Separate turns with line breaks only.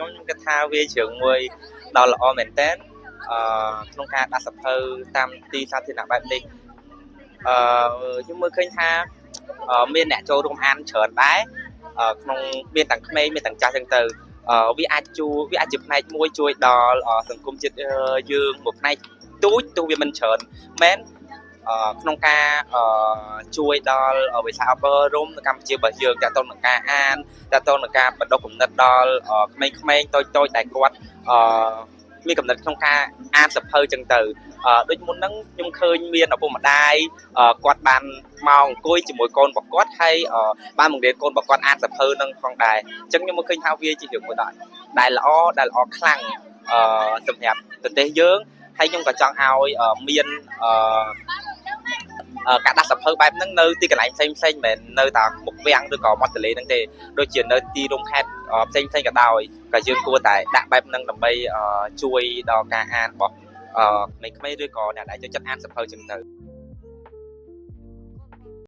ខ្ញុំគិតថាវាជារឿងមួយដ៏ល្អមែនទែនក្នុងការដាក់សភៅតាមទីសាធារណៈបែបនេះខ្ញុំមើលឃើញថាមានអ្នកចូលរួមអានច្រើនដែរក្នុងមានទាំងក្មេងមានទាំងចាស់ចឹងទៅវាអាចជាផ្នែកមួយជួយដល់សង្គមជាតិយើងមួយផ្នែកទូចទោះវាមិនច្រើនមែនក្នុងការជួយដល់វិស័យអប់រំនៅកម្ពុជារបស់យើងទាក់ទងនឹងការអានទាក់ទងនឹងការបណ្ដុះគំនិតដល់ក្មេងៗតូចៗដែលគាត់មានគំនិតក្នុងការអានសភៅចឹងទៅដូចមុនហ្នឹងខ្ញុំឃើញមានឪពុកម្ដាយគាត់បានមកអង្គុយជាមួយកូនរបស់គាត់ហើយបានបង្រៀនកូនរបស់គាត់អានសភៅហ្នឹងផងដែរអញ្ចឹងខ្ញុំមកឃើញថាវាជារឿងមួយដែលល្អខ្លាំងសម្រាប់ប្រទេសយើងហើយខ្ញុំក៏ចង់ឲ្យមានការដាក់សភៅបែបហ្នឹងនៅទីកន្លែងផ្សេងមិនមែននៅតែមុខវាំងឬក៏មាត់ទន្លេហ្នឹងទេដូចជានៅទីរួមខេត្តផ្សេងក៏ដោយក៏យើងគួរតែដាក់បែបហ្នឹងដើម្បីជួយដល់ការអានរបស់ក្មេងៗឬក៏អ្នកដែលចូលចិត្តអានសភៅចឹងទៅ